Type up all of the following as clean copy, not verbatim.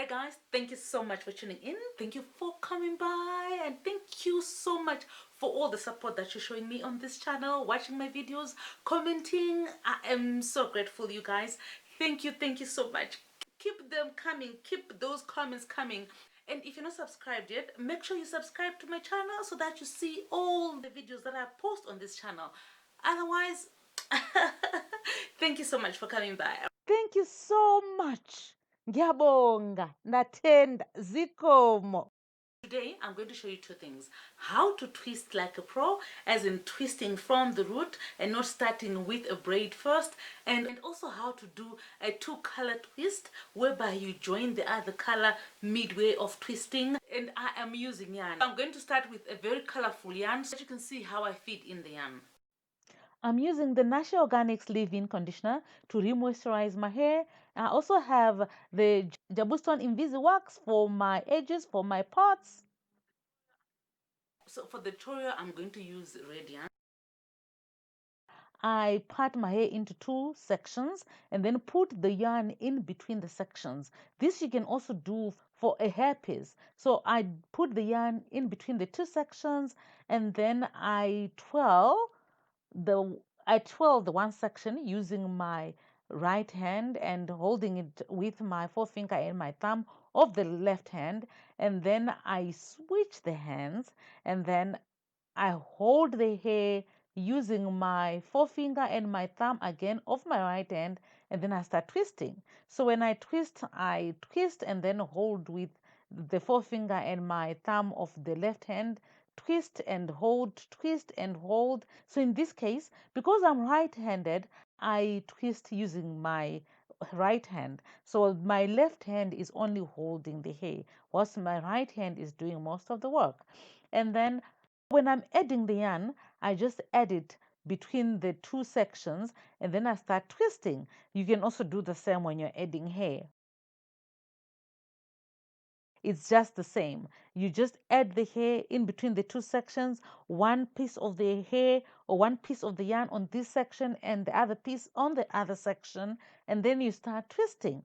guys, thank you so much for tuning in. Thank you for coming by, and thank you so much for all the support that you're showing me on this channel, watching my videos, commenting. I am so grateful, you guys. Thank you so much. Keep them coming, keep those comments coming. And if you're not subscribed yet, make sure you subscribe to my channel so that you see all the videos that I post on this channel. Otherwise, thank you so much for coming by. Thank you so much. Ngiyabonga, natenda, zikomo. Today I'm going to show you two things: how to twist like a pro, as in twisting from the root and not starting with a braid first, and also how to do a two-color twist whereby you join the other color midway of twisting. And I am using yarn. I'm going to start with a very colorful yarn so that you can see how I fit in the yarn. I'm using the Natural Organics leave-in conditioner to re-moisturize my hair. I also have the Jabuston Invisi Wax for my edges, for my parts. So for the tutorial I'm going to use red yarn. I part my hair into two sections and then put the yarn in between the sections. This you can also do for a hairpiece. So I put the yarn in between the two sections and then I twirl the one section using my right hand and holding it with my forefinger and my thumb of the left hand, and then I switch the hands and then I hold the hair using my forefinger and my thumb again of my right hand, and then I start twisting. So when I twist and then hold with the forefinger and my thumb of the left hand, twist and hold, twist and hold. So in this case, because I'm right-handed, I twist using my right hand. So my left hand is only holding the hair, whilst my right hand is doing most of the work. And then when I'm adding the yarn, I just add it between the two sections and then I start twisting. You can also do the same when you're adding hair. It's just the same. You just add the hair in between the two sections, one piece of the hair or one piece of the yarn on this section and the other piece on the other section, and then you start twisting.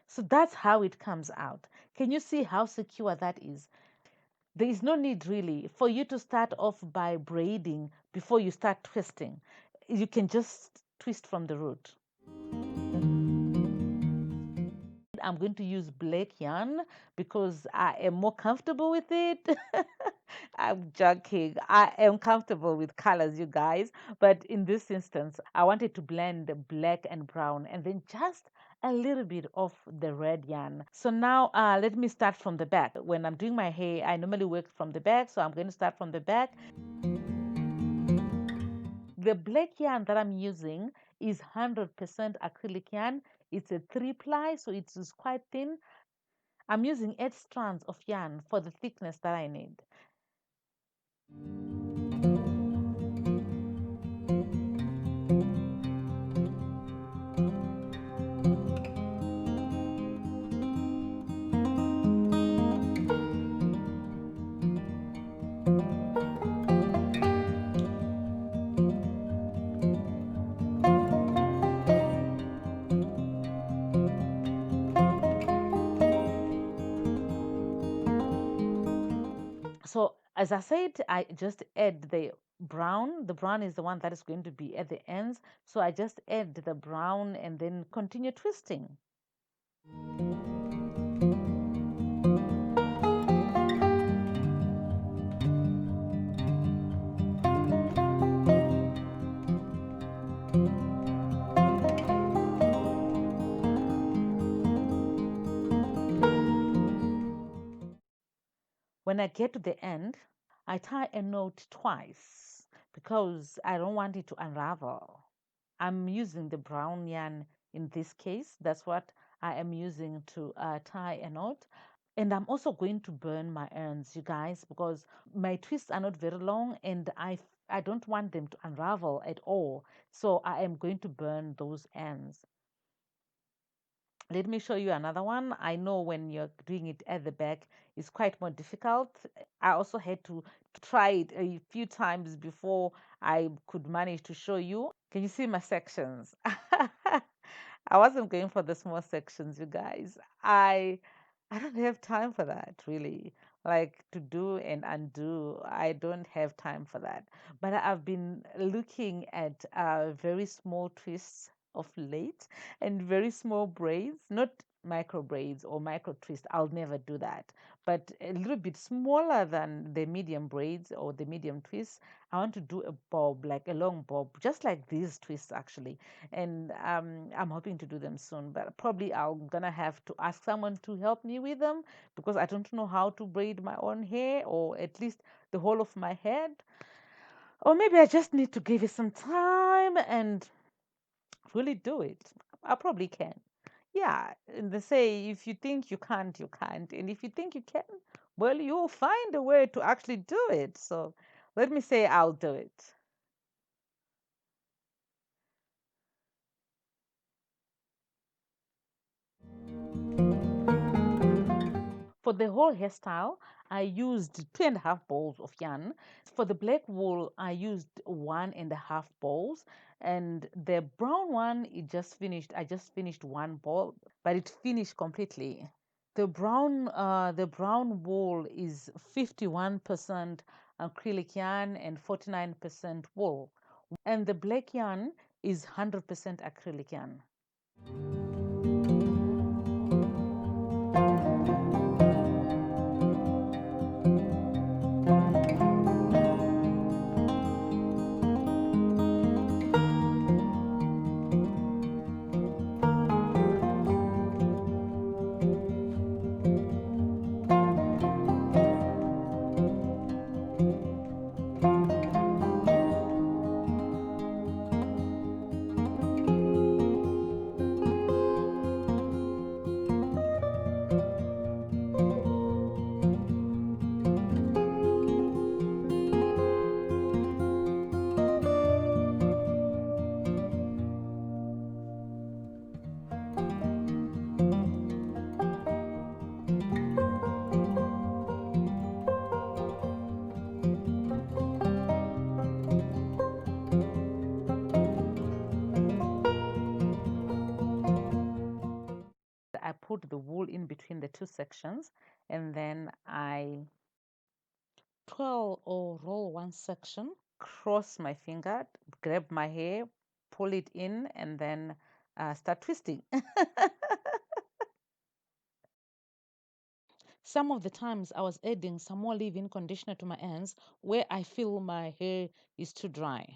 So that's how it comes out. Can you see how secure that is? There is no need really for you to start off by braiding before you start twisting. You can just twist from the root. I'm going to use black yarn because I am more comfortable with it. I'm joking. I am comfortable with colors, you guys. But in this instance, I wanted to blend black and brown and then just a little bit of the red yarn. So now let me start from the back. When I'm doing my hair, I normally work from the back. So I'm going to start from the back. The black yarn that I'm using is 100% acrylic yarn. It's a 3-ply, so it is quite thin. I'm using 8 strands of yarn for the thickness that I need. So as I said, I just add the brown. The brown is the one that is going to be at the ends. So I just add the brown and then continue twisting. When I get to the end, I tie a knot twice because I don't want it to unravel. I'm using the brown yarn in this case. That's what I am using to tie a knot. And I'm also going to burn my ends, you guys, because my twists are not very long and I don't want them to unravel at all. So I am going to burn those ends. Let me show you another one. I know when you're doing it at the back, it's quite more difficult. I also had to try it a few times before I could manage to show you. Can you see my sections? I wasn't going for the small sections, you guys. I don't have time for that, really. Like to do and undo, I don't have time for that. But I've been looking at very small twists of late and very small braids, not micro braids or micro twists. I'll never do that. But a little bit smaller than the medium braids or the medium twists. I want to do a bob, like a long bob, just like these twists actually. And I'm hoping to do them soon, but probably I'm gonna have to ask someone to help me with them because I don't know how to braid my own hair or at least the whole of my head. Or maybe I just need to give it some time and really do it. I probably can. Yeah, and they say if you think you can't, you can't. And if you think you can, well, you'll find a way to actually do it. So let me say I'll do it. For the whole hairstyle, I used 2.5 bowls of yarn. For the black wool, I used 1.5 bowls. And the brown one, it just finished. I just finished 1 bowl, but it finished completely. The brown wool is 51% acrylic yarn and 49% wool, and the black yarn is 100% acrylic yarn. I put the wool in between the two sections, and then I twirl or roll one section, cross my finger, grab my hair, pull it in, and then start twisting. Some of the times I was adding some more leave-in conditioner to my ends where I feel my hair is too dry.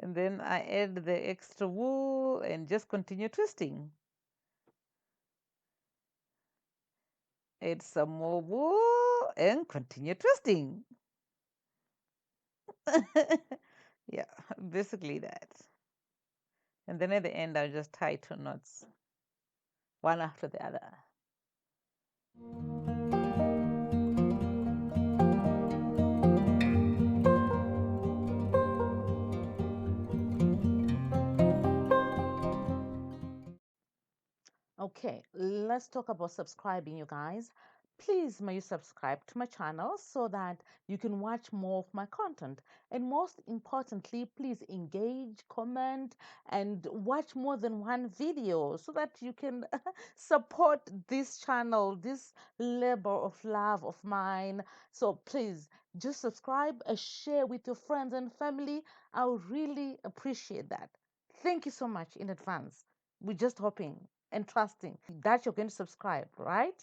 And then I add the extra wool and just continue twisting. Add some more wool and continue twisting. Yeah, basically that. And then at the end, I'll just tie 2 knots, one after the other. Okay, let's talk about subscribing, you guys. Please, may you subscribe to my channel so that you can watch more of my content. And most importantly, please engage, comment, and watch more than one video so that you can support this channel, this labor of love of mine. So please, just subscribe, share with your friends and family. I would really appreciate that. Thank you so much in advance. We're just hoping and trusting that you're going to subscribe, right?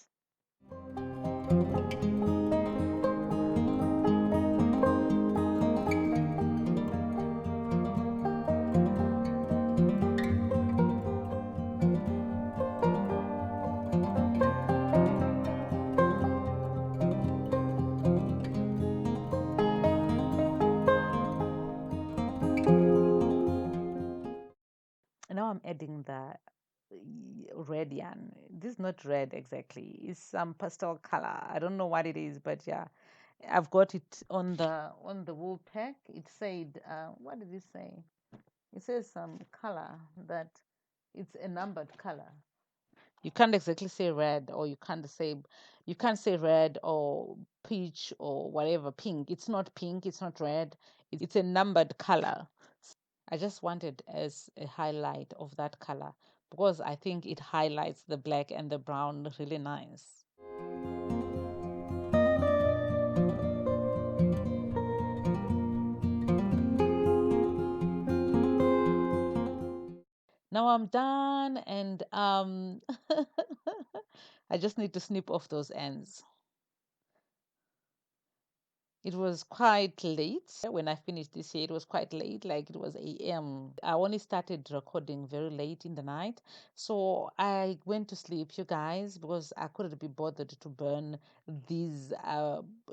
Now I'm adding the red yarn. This is not red exactly. It's some pastel color. I don't know what it is, but yeah, I've got it on the wool pack. It said, what did it say? It says some color that It's a numbered color. You can't exactly say red, or you can't say red or peach or whatever, pink. It's not pink, it's not red. It's a numbered color. I just wanted as a highlight of that color because I think it highlights the black and the brown really nice. Now I'm done, and I just need to snip off those ends. It was quite late when I finished this year. It was quite late, like it was AM. I only started recording very late in the night. So I went to sleep, you guys, because I couldn't be bothered to burn these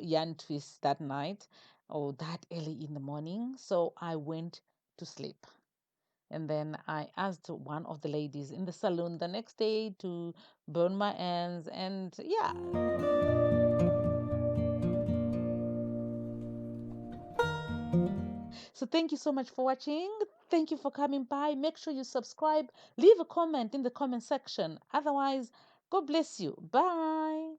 yarn twists that night or that early in the morning. So I went to sleep. And then I asked one of the ladies in the salon the next day to burn my ends. And yeah. So thank you so much for watching. Thank you for coming by. Make sure you subscribe. Leave a comment in the comment section. Otherwise, God bless you. Bye.